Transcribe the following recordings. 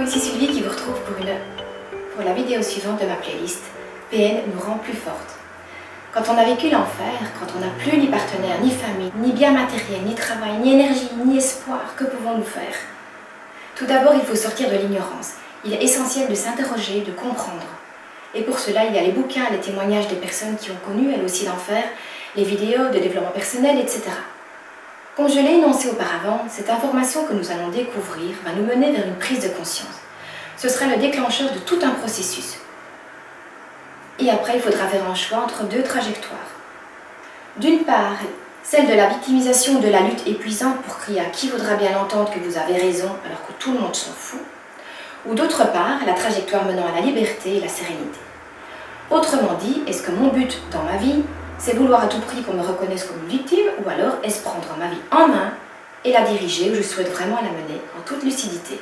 ici Sylvie qui vous retrouve pour la vidéo suivante de ma playlist PN nous rend plus fortes. Quand on a vécu l'enfer, quand on n'a plus ni partenaire, ni famille, ni bien matériel, ni travail, ni énergie, ni espoir, que pouvons-nous faire? Tout d'abord, il faut sortir de l'ignorance. Il est essentiel de s'interroger, de comprendre. Et pour cela, il y a les bouquins, les témoignages des personnes qui ont connu elles aussi l'enfer, les vidéos de développement personnel, etc. Comme je l'ai énoncé auparavant, cette information que nous allons découvrir va nous mener vers une prise de conscience. Ce sera le déclencheur de tout un processus. Et après, il faudra faire un choix entre deux trajectoires. D'une part, celle de la victimisation de la lutte épuisante pour crier à qui voudra bien entendre que vous avez raison alors que tout le monde s'en fout. Ou d'autre part, la trajectoire menant à la liberté et la sérénité. Autrement dit, est-ce que mon but dans ma vie, c'est vouloir à tout prix qu'on me reconnaisse comme une victime, ou alors est-ce prendre ma vie en main et la diriger où je souhaite vraiment la mener en toute lucidité?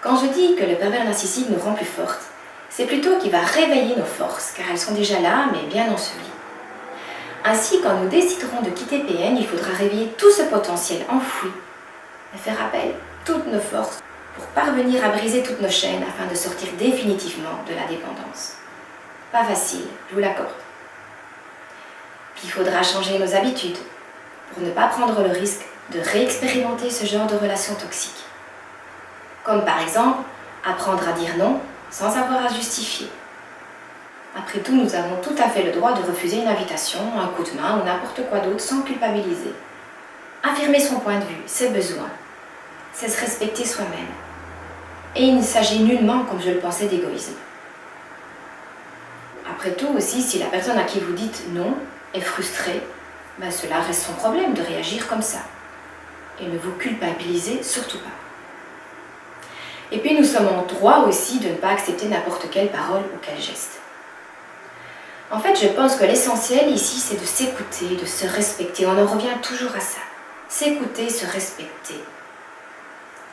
Quand je dis que le pervers narcissique nous rend plus fortes, c'est plutôt qu'il va réveiller nos forces, car elles sont déjà là, mais bien ensevelies. Ainsi, quand nous déciderons de quitter PN, il faudra réveiller tout ce potentiel enfoui et faire appel toutes nos forces pour parvenir à briser toutes nos chaînes afin de sortir définitivement de la dépendance. Pas facile, je vous l'accorde. Puis il faudra changer nos habitudes pour ne pas prendre le risque de réexpérimenter ce genre de relations toxiques. Comme par exemple, apprendre à dire non sans avoir à justifier. Après tout, nous avons tout à fait le droit de refuser une invitation, un coup de main ou n'importe quoi d'autre sans culpabiliser. Affirmer son point de vue, ses besoins, c'est se respecter soi-même. Et il ne s'agit nullement, comme je le pensais, d'égoïsme. Après tout aussi, si la personne à qui vous dites non est frustrée, ben cela reste son problème de réagir comme ça. Et ne vous culpabilisez surtout pas. Et puis nous sommes en droit aussi de ne pas accepter n'importe quelle parole ou quel geste. En fait, je pense que l'essentiel ici, c'est de s'écouter, de se respecter. On en revient toujours à ça. S'écouter, se respecter.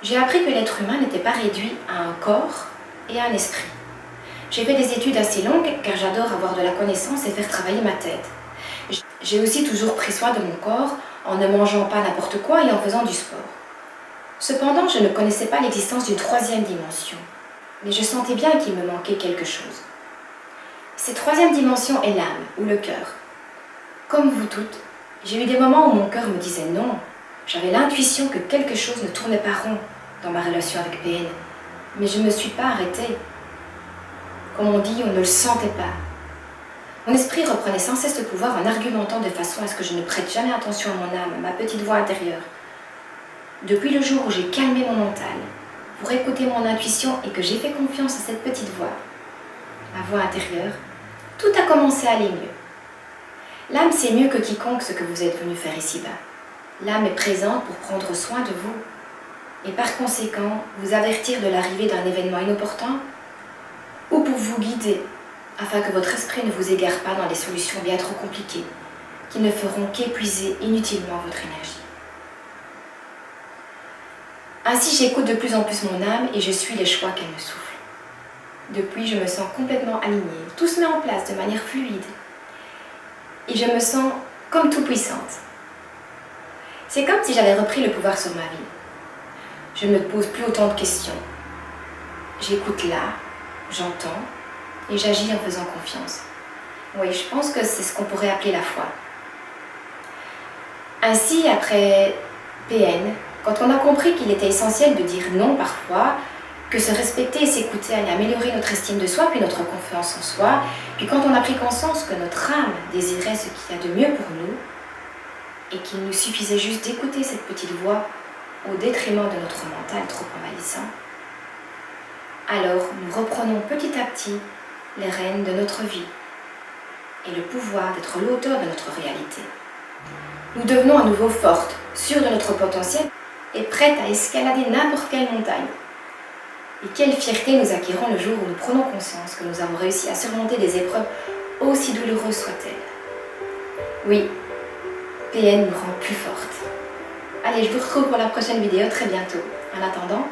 J'ai appris que l'être humain n'était pas réduit à un corps et à un esprit. J'ai fait des études assez longues car j'adore avoir de la connaissance et faire travailler ma tête. J'ai aussi toujours pris soin de mon corps en ne mangeant pas n'importe quoi et en faisant du sport. Cependant, je ne connaissais pas l'existence d'une troisième dimension, mais je sentais bien qu'il me manquait quelque chose. Cette troisième dimension est l'âme ou le cœur. Comme vous toutes, j'ai eu des moments où mon cœur me disait non. J'avais l'intuition que quelque chose ne tournait pas rond dans ma relation avec PN, mais je ne me suis pas arrêtée. Comme on dit, on ne le sentait pas. Mon esprit reprenait sans cesse le pouvoir en argumentant de façon à ce que je ne prête jamais attention à mon âme, à ma petite voix intérieure. Depuis le jour où j'ai calmé mon mental pour écouter mon intuition et que j'ai fait confiance à cette petite voix, ma voix intérieure, tout a commencé à aller mieux. L'âme sait mieux que quiconque ce que vous êtes venu faire ici-bas. L'âme est présente pour prendre soin de vous et par conséquent vous avertir de l'arrivée d'un événement inopportun ou pour vous guider afin que votre esprit ne vous égare pas dans des solutions bien trop compliquées qui ne feront qu'épuiser inutilement votre énergie. Ainsi, j'écoute de plus en plus mon âme et je suis les choix qu'elle me souffle. Depuis, je me sens complètement alignée. Tout se met en place de manière fluide. Et je me sens comme tout puissante. C'est comme si j'avais repris le pouvoir sur ma vie. Je ne me pose plus autant de questions. J'écoute là, j'entends et j'agis en faisant confiance. Oui, je pense que c'est ce qu'on pourrait appeler la foi. Ainsi, après PN, quand on a compris qu'il était essentiel de dire non parfois, que se respecter et s'écouter allait améliorer notre estime de soi, puis notre confiance en soi, puis quand on a pris conscience que notre âme désirait ce qu'il y a de mieux pour nous, et qu'il nous suffisait juste d'écouter cette petite voix au détriment de notre mental trop envahissant, alors nous reprenons petit à petit les rênes de notre vie et le pouvoir d'être l'auteur de notre réalité. Nous devenons à nouveau fortes, sûres de notre potentiel et prêtes à escalader n'importe quelle montagne. Et quelle fierté nous acquérons le jour où nous prenons conscience que nous avons réussi à surmonter des épreuves aussi douloureuses soient-elles. Oui, PN nous rend plus fortes. Allez, je vous retrouve pour la prochaine vidéo très bientôt. En attendant,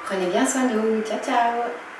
prenez bien soin de vous. Ciao, ciao!